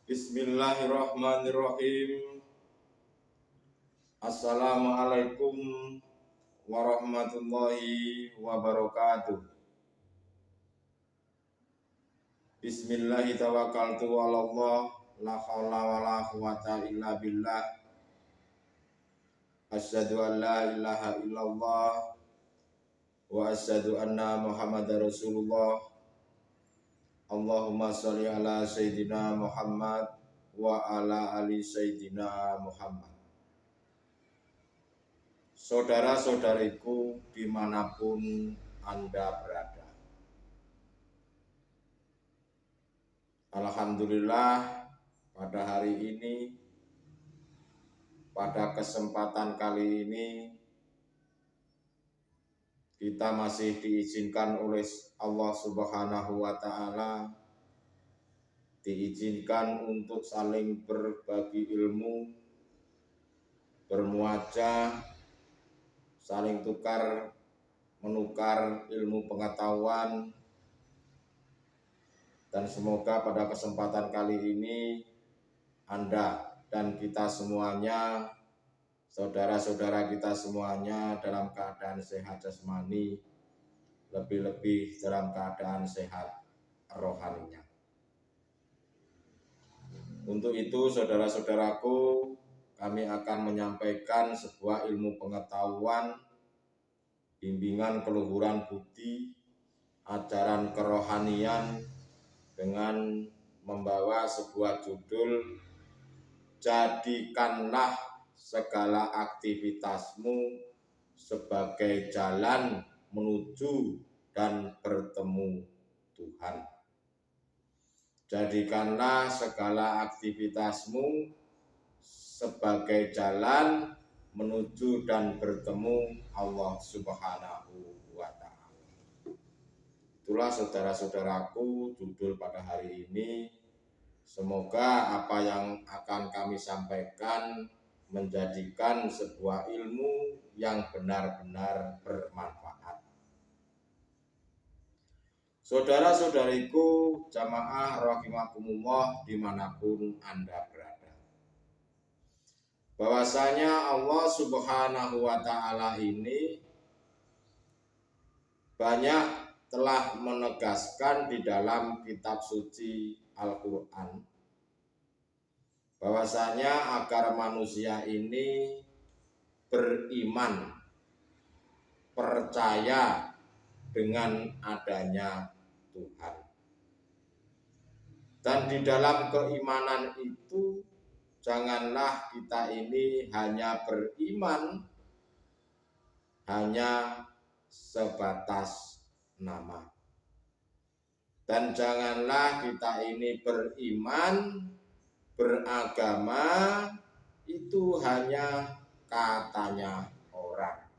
Bismillahirrahmanirrahim. Assalamualaikum warahmatullahi wabarakatuh. Bismillahi tawakkaltu 'alallah, la haula wala quwata illa billah. Asyhadu an la ilaha illallah wa asyhadu anna Muhammadar Rasulullah. Allahumma sholli ala sayyidina Muhammad wa ala ali sayyidina Muhammad. Saudara-saudariku dimanapun Anda berada, alhamdulillah pada hari ini, pada kesempatan kali ini, kita masih diizinkan oleh Allah Subhanahu wa Ta'ala, diizinkan untuk saling berbagi ilmu, bermuajah, saling tukar menukar ilmu pengetahuan, dan semoga pada kesempatan kali ini Anda dan kita semuanya, saudara-saudara kita semuanya dalam keadaan sehat jasmani, lebih-lebih dalam keadaan sehat rohaninya. Untuk itu saudara-saudaraku, kami akan menyampaikan sebuah ilmu pengetahuan, bimbingan keluhuran budi, ajaran kerohanian dengan membawa sebuah judul, jadikanlah segala aktivitasmu sebagai jalan menuju dan bertemu Tuhan. Jadikanlah segala aktivitasmu sebagai jalan menuju dan bertemu Allah Subhanahu wa Ta'ala. Itulah saudara-saudaraku judul pada hari ini. Semoga apa yang akan kami sampaikan menjadikan sebuah ilmu yang benar-benar bermanfaat. Saudara-saudariku jamaah rahimakumullah dimanapun Anda berada, bahwasanya Allah Subhanahu wa Ta'ala ini banyak telah menegaskan di dalam kitab suci Al-Quran, bahwasanya agar manusia ini beriman, percaya dengan adanya Tuhan. Dan di dalam keimanan itu, janganlah kita ini hanya beriman, hanya sebatas nama. Dan janganlah kita ini beriman, beragama, itu hanya katanya orang.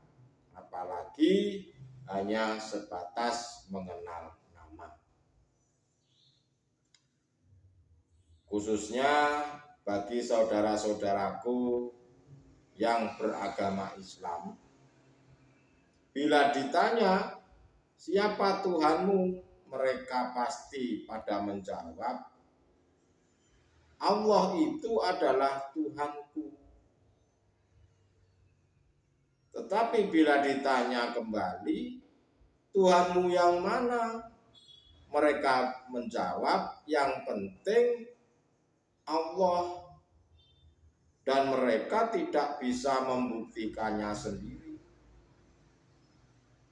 Apalagi hanya sebatas mengenal nama. Khususnya bagi saudara-saudaraku yang beragama Islam, bila ditanya siapa Tuhanmu, mereka pasti pada menjawab, Allah itu adalah Tuhanku. Tetapi bila ditanya kembali, Tuhanmu yang mana? Mereka menjawab, yang penting Allah. Dan mereka tidak bisa membuktikannya sendiri.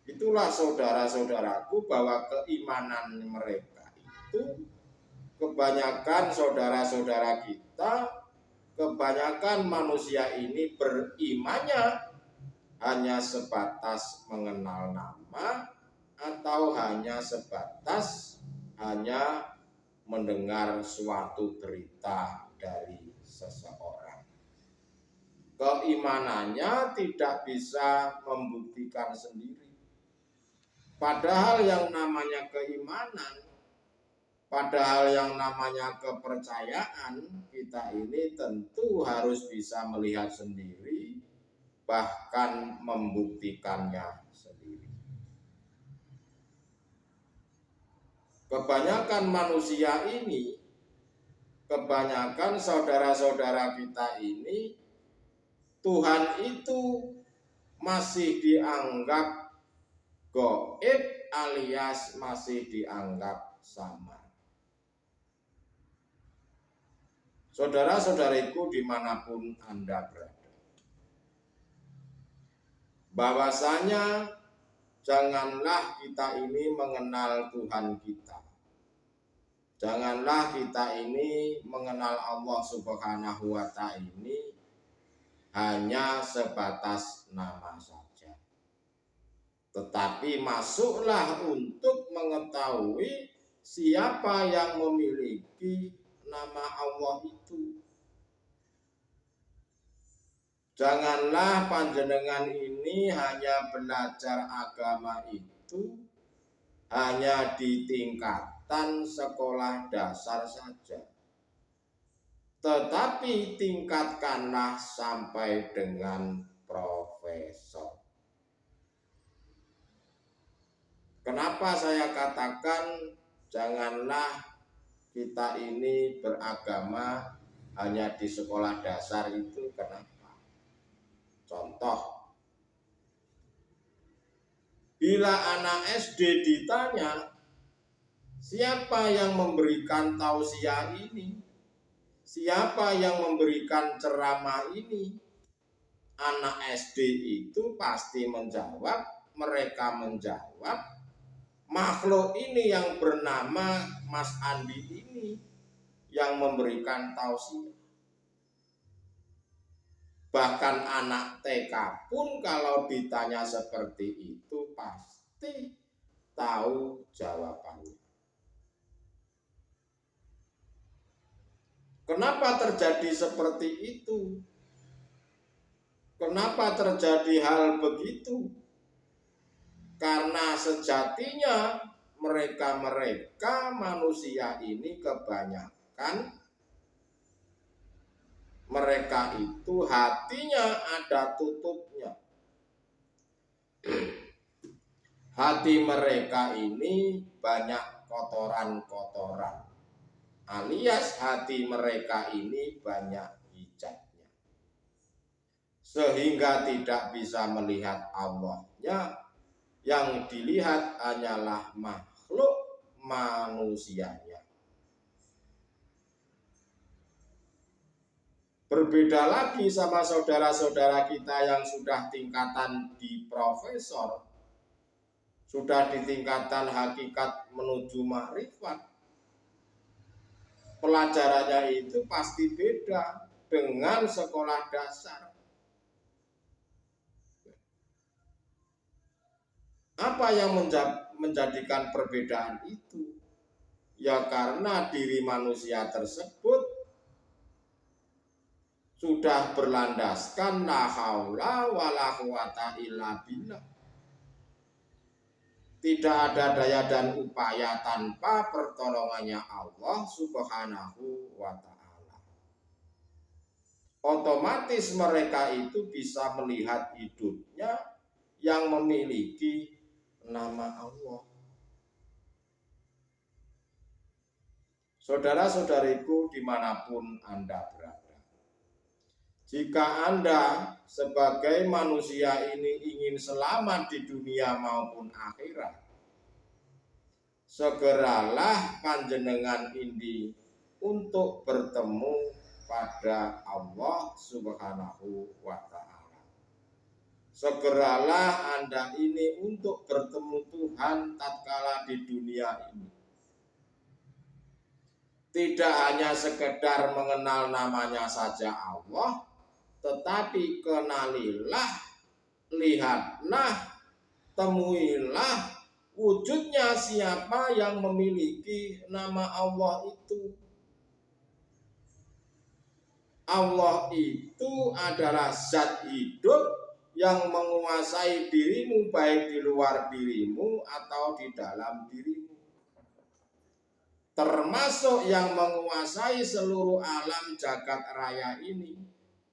Itulah saudara-saudaraku bahwa keimanan mereka itu, kebanyakan saudara-saudara kita, kebanyakan manusia ini berimannya hanya sebatas mengenal nama, atau hanya sebatas hanya mendengar suatu berita dari seseorang. Keimanannya tidak bisa membuktikan sendiri. Padahal yang namanya keimanan, padahal yang namanya kepercayaan, kita ini tentu harus bisa melihat sendiri, bahkan membuktikannya sendiri. Kebanyakan manusia ini kebanyakan saudara-saudara kita ini Tuhan itu masih dianggap gaib alias masih dianggap samar. Saudara-saudariku dimanapun Anda berada, bahwasanya janganlah kita ini mengenal Tuhan kita. Janganlah kita ini mengenal Allah Subhanahu wa Ta'ala ini hanya sebatas nama saja. Tetapi masuklah untuk mengetahui siapa yang memiliki nama Allah itu. Janganlah panjenengan ini hanya belajar agama itu hanya di tingkatan sekolah dasar saja, tetapi tingkatkanlah sampai dengan profesor. Kenapa saya katakan janganlah kita ini beragama hanya di sekolah dasar itu? Kenapa? Contoh, bila anak SD ditanya, siapa yang memberikan tausiah ini? Siapa yang memberikan ceramah ini? Anak SD itu pasti menjawab, mereka menjawab, makhluk ini yang bernama Mas Andi ini yang memberikan tausiah. Bahkan anak TK pun kalau ditanya seperti itu pasti tahu jawabannya. Kenapa terjadi seperti itu? Kenapa terjadi hal begitu? Karena sejatinya mereka manusia ini kebanyakan mereka itu hatinya ada tutupnya. Hati mereka ini banyak kotoran-kotoran, alias hati mereka ini banyak hijabnya, sehingga tidak bisa melihat Allahnya. Yang dilihat hanyalah makhluk manusianya. Berbeda lagi sama saudara-saudara kita yang sudah tingkatan di profesor, sudah di tingkatan hakikat menuju makrifat. Pelajarannya itu pasti beda dengan sekolah dasar. Apa yang menjadikan perbedaan itu? Ya karena diri manusia tersebut sudah berlandaskan la haula wala quwata illa billah. Tidak ada daya dan upaya tanpa pertolongannya Allah Subhanahu wa Ta'ala. Otomatis mereka itu bisa melihat hidupnya yang memiliki nama Allah. Saudara-saudariku dimanapun Anda berada, jika Anda sebagai manusia ini ingin selamat di dunia maupun akhirat, segeralah panjenengan ini untuk bertemu pada Allah Subhanahu wa Ta'ala. Segeralah Anda ini untuk bertemu Tuhan tatkala di dunia ini. Tidak hanya sekedar mengenal namanya saja Allah, tetapi kenalilah, lihatlah, temuilah wujudnya siapa yang memiliki nama Allah itu. Allah itu adalah zat hidup yang menguasai dirimu, baik di luar dirimu atau di dalam dirimu, termasuk yang menguasai seluruh alam jagat raya ini,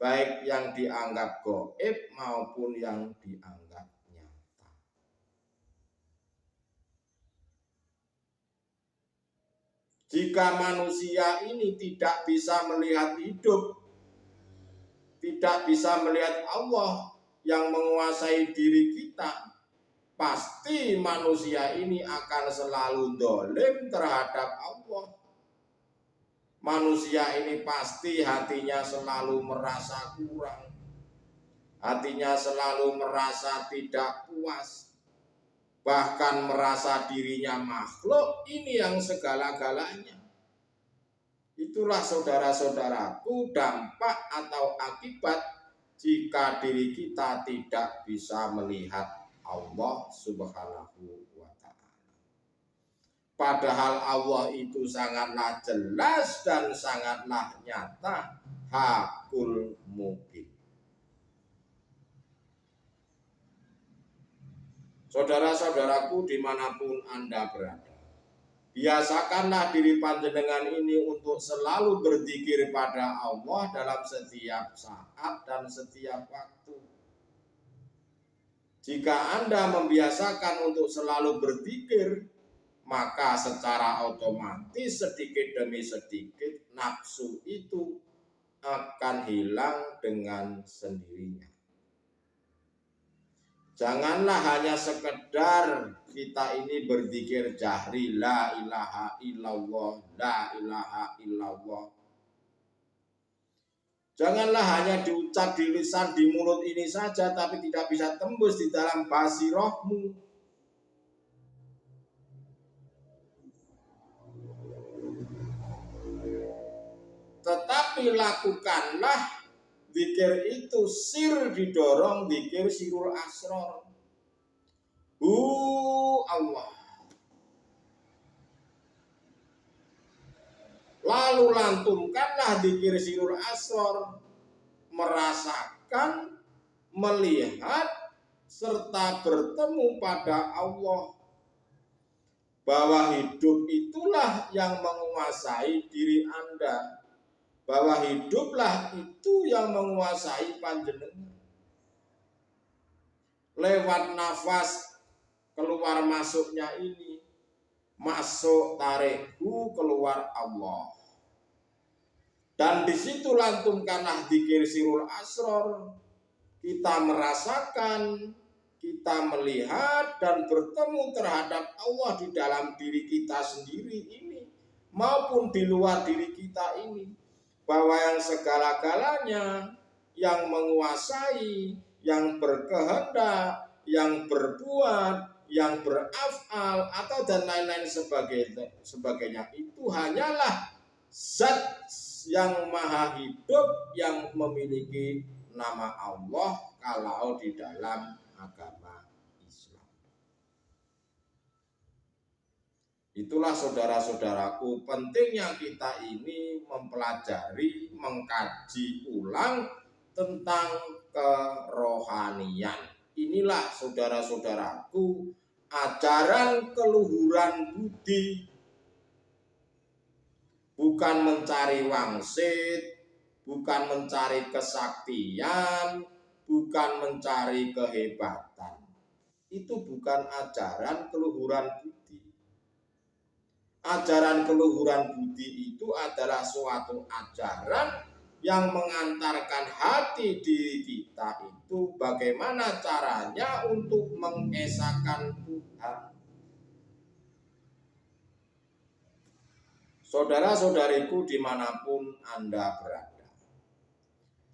baik yang dianggap gaib maupun yang dianggap nyata. Jika manusia ini tidak bisa melihat hidup, tidak bisa melihat Allah yang menguasai diri kita, pasti manusia ini akan selalu dolim terhadap Allah. Manusia ini pasti hatinya selalu merasa kurang, hatinya selalu merasa tidak puas, bahkan merasa dirinya makhluk ini yang segala-galanya. Itulah saudara-saudaraku dampak atau akibat jika diri kita tidak bisa melihat Allah Subhanahu wa ta'ala. Padahal Allah itu sangatlah jelas dan sangatlah nyata, hakul mubin. Saudara-saudaraku dimanapun Anda berada, biasakanlah diri panjenengan ini untuk selalu berzikir pada Allah dalam setiap saat dan setiap waktu. Jika Anda membiasakan untuk selalu berzikir, maka secara otomatis sedikit demi sedikit nafsu itu akan hilang dengan sendirinya. Janganlah hanya sekedar kita ini berzikir jahri la ilaha illallah, la ilaha illallah. Janganlah hanya diucap di lisan, di mulut ini saja, tapi tidak bisa tembus di dalam basirohmu. Tetapi lakukanlah zikir itu sir didorong zikir sirul asror. Allah. Lalu lantunkanlah zikir sirul asror, merasakan, melihat, serta bertemu pada Allah. Bahwa hidup itulah yang menguasai diri Anda. Bahwa hiduplah itu yang menguasai panjenengan. Lewat nafas keluar masuknya ini, masuk tarikhu, keluar Allah. Dan di situ lantunkanlah zikir sirul asror. Kita merasakan, kita melihat dan bertemu terhadap Allah di dalam diri kita sendiri ini maupun di luar diri kita ini. Bahwa yang segala-galanya, yang menguasai, yang berkehendak, yang berbuat, yang berafal atau dan lain-lain sebagainya itu hanyalah zat yang maha hidup yang memiliki nama Allah kalau di dalam agama Islam. Itulah saudara-saudaraku, pentingnya kita ini mempelajari, mengkaji ulang tentang kerohanian. Inilah saudara-saudaraku ajaran keluhuran budi. Bukan mencari wangsit, bukan mencari kesaktian, bukan mencari kehebatan. Itu bukan ajaran keluhuran budi. Ajaran keluhuran budi itu adalah suatu ajaran yang mengantarkan hati diri kita itu bagaimana caranya untuk mengesahkan Tuhan. Saudara-saudariku dimanapun Anda berada,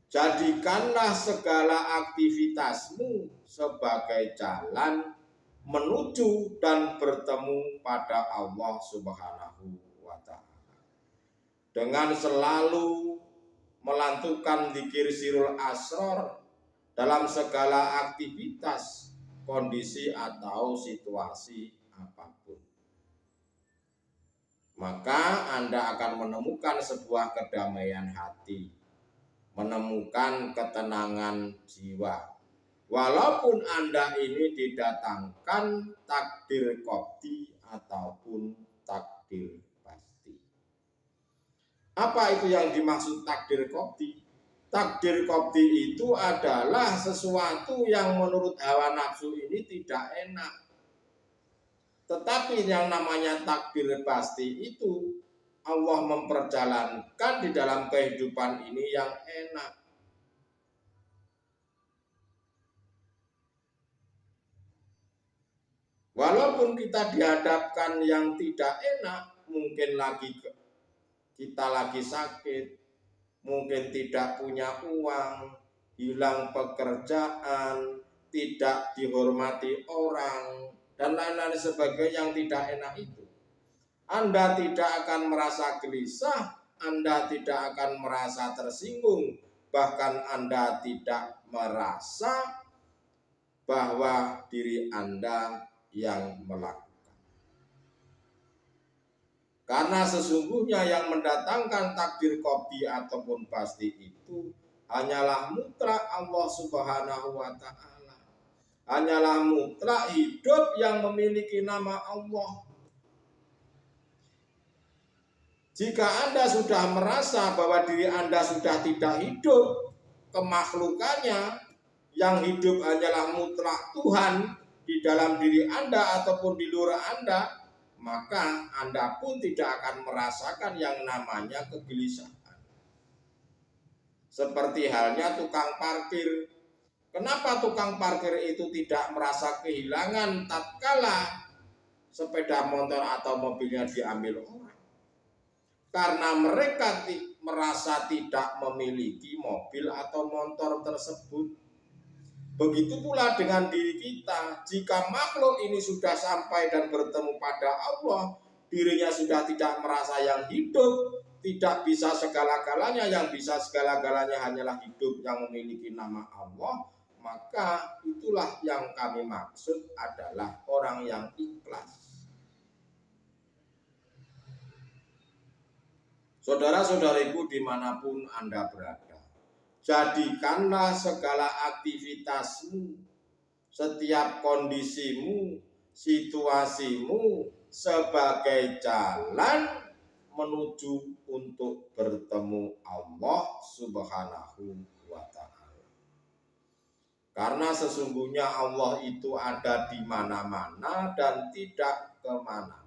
jadikanlah segala aktivitasmu sebagai jalan menuju dan bertemu pada Allah Subhanahu wa ta'ala. Dengan selalu melantunkan zikir sirul asror dalam segala aktivitas, kondisi atau situasi apapun. Maka Anda akan menemukan sebuah kedamaian hati, menemukan ketenangan jiwa. Walaupun Anda ini didatangkan takdir qadhi ataupun takdir pasti. Apa itu yang dimaksud takdir qadhi? Takdir qadhi itu adalah sesuatu yang menurut hawa nafsu ini tidak enak. Tetapi yang namanya takdir pasti itu Allah memperjalankan di dalam kehidupan ini yang enak. Walaupun kita dihadapkan yang tidak enak, mungkin kita lagi sakit, mungkin tidak punya uang, hilang pekerjaan, tidak dihormati orang, dan lain-lain sebagainya yang tidak enak itu. Anda tidak akan merasa gelisah, Anda tidak akan merasa tersinggung, bahkan Anda tidak merasa bahwa diri Anda yang melakukan. Karena sesungguhnya yang mendatangkan takdir qadhi ataupun pasti itu hanyalah mutlak Allah Subhanahu wa ta'ala. Hanyalah mutlak hidup yang memiliki nama Allah. Jika Anda sudah merasa bahwa diri Anda sudah tidak hidup, kemakhlukannya yang hidup hanyalah mutlak Tuhan di dalam diri Anda ataupun di luar Anda, maka Anda pun tidak akan merasakan yang namanya kegelisahan. Seperti halnya tukang parkir. Kenapa tukang parkir itu tidak merasa kehilangan tatkala sepeda motor atau mobilnya diambil orang? Karena mereka merasa tidak memiliki mobil atau motor tersebut. Begitu pula dengan diri kita. Jika makhluk ini sudah sampai dan bertemu pada Allah, dirinya sudah tidak merasa yang hidup, tidak bisa segala-galanya, yang bisa segala-galanya hanyalah hidup yang memiliki nama Allah, maka itulah yang kami maksud adalah orang yang ikhlas. Saudara-saudariku dimanapun Anda berada, jadikanlah segala aktivitasmu, setiap kondisimu, situasimu sebagai jalan menuju untuk bertemu Allah Subhanahu wa ta'ala. Karena sesungguhnya Allah itu ada di mana-mana dan tidak kemana-mana.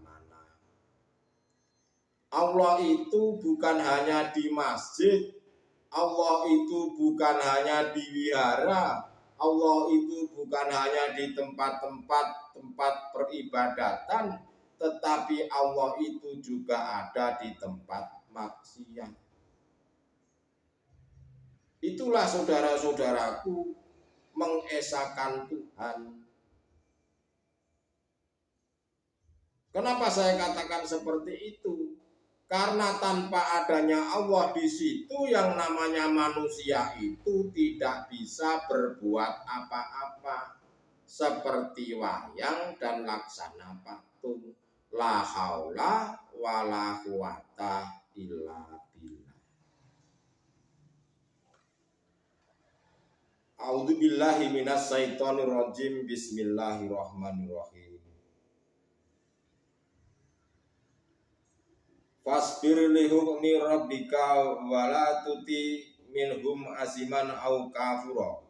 Allah itu bukan hanya di masjid, Allah itu bukan hanya di wihara, Allah itu bukan hanya di tempat-tempat peribadatan, tetapi Allah itu juga ada di tempat maksiat. Itulah saudara-saudaraku mengesahkan Tuhan. Kenapa saya katakan seperti itu? Karena tanpa adanya Allah di situ, yang namanya manusia itu tidak bisa berbuat apa-apa. Seperti wayang dan laksana patung. La haula wa la quwata illa billah. A'udzubillahi minas syaitonir rajim. Bismillahirrahmanirrahim. Fasbir li hukmi rabbika wa la tuti minhum asiman au kafura.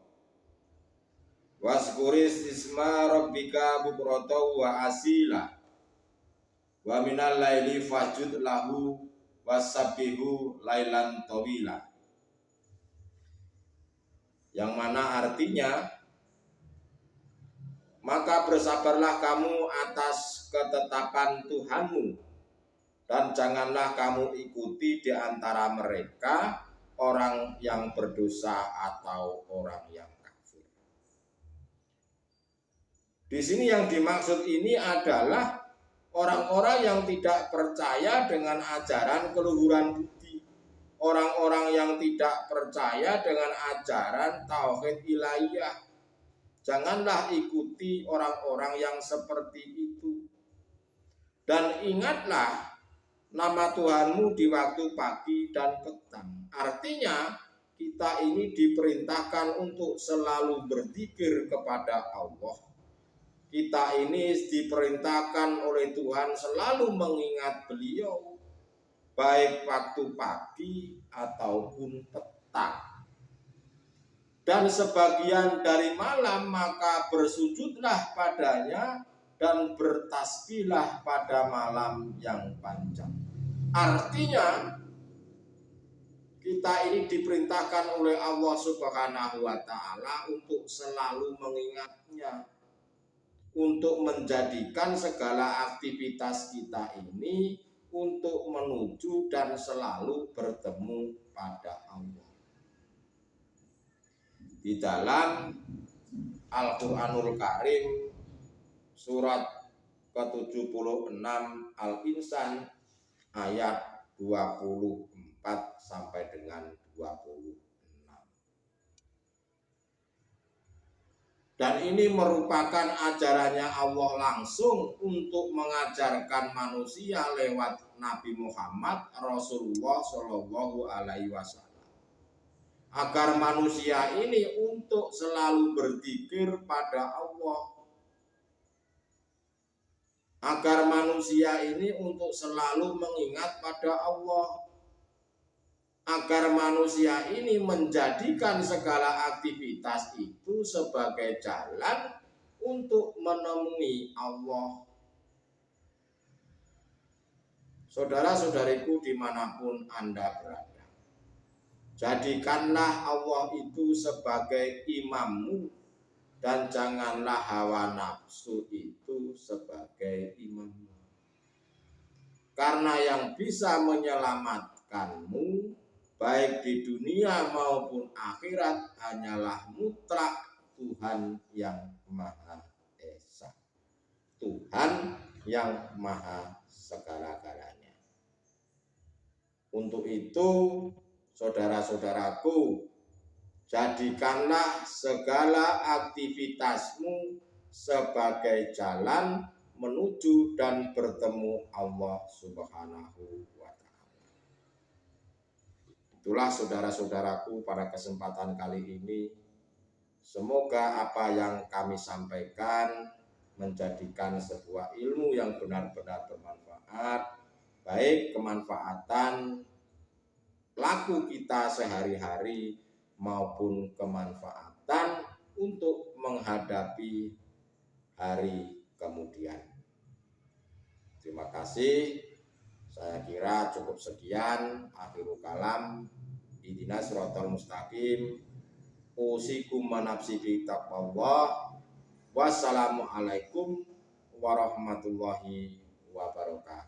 Waskuris isma rabbika bukrata wa asila. Wa minal laili fajud lahu wasabbihu lailan tawila. Yang mana artinya, maka bersabarlah kamu atas ketetapan Tuhanmu, dan janganlah kamu ikuti di antara mereka orang yang berdosa atau orang yang kafir. Di sini yang dimaksud ini adalah orang-orang yang tidak percaya dengan ajaran keluhuran budi, orang-orang yang tidak percaya dengan ajaran tauhid ilahiyah. Janganlah ikuti orang-orang yang seperti itu. Dan ingatlah nama Tuhanmu di waktu pagi dan petang. Artinya kita ini diperintahkan untuk selalu berzikir kepada Allah. Kita ini diperintahkan oleh Tuhan selalu mengingat Beliau, baik waktu pagi ataupun petang. Dan sebagian dari malam maka bersujudlah padanya dan bertasbihlah pada malam yang panjang. Artinya kita ini diperintahkan oleh Allah Subhanahu wa taala untuk selalu mengingatnya, untuk menjadikan segala aktivitas kita ini untuk menuju dan selalu bertemu pada Allah. Di dalam Al-Qur'anul Karim surat ke-76 Al-Insan ayat 24 sampai dengan 26. Dan ini merupakan ajarannya Allah langsung untuk mengajarkan manusia lewat Nabi Muhammad Rasulullah Shallallahu Alaihi Wasallam, agar manusia ini untuk selalu berzikir pada Allah, agar manusia ini untuk selalu mengingat pada Allah, agar manusia ini menjadikan segala aktivitas itu sebagai jalan untuk menemui Allah. Saudara-saudariku dimanapun Anda berada, jadikanlah Allah itu sebagai imammu, dan janganlah hawa nafsu itu sebagai imammu. Karena yang bisa menyelamatkanmu baik di dunia maupun akhirat hanyalah mutlak Tuhan yang Maha Esa, Tuhan yang Maha segala-galanya. Untuk itu, saudara-saudaraku, jadikanlah segala aktivitasmu sebagai jalan menuju dan bertemu Allah Subhanahu wa ta'ala. Itulah saudara-saudaraku pada kesempatan kali ini. Semoga apa yang kami sampaikan menjadikan sebuah ilmu yang benar-benar bermanfaat, baik kemanfaatan laku kita sehari-hari maupun kemanfaatan untuk menghadapi hari kemudian. Terima kasih. Saya kira cukup sekian. Akhirul kalam. Ihdinas siratal mustaqim. Usikum manapsi bi taqwallah. Wassalamualaikum warahmatullahi wabarakatuh.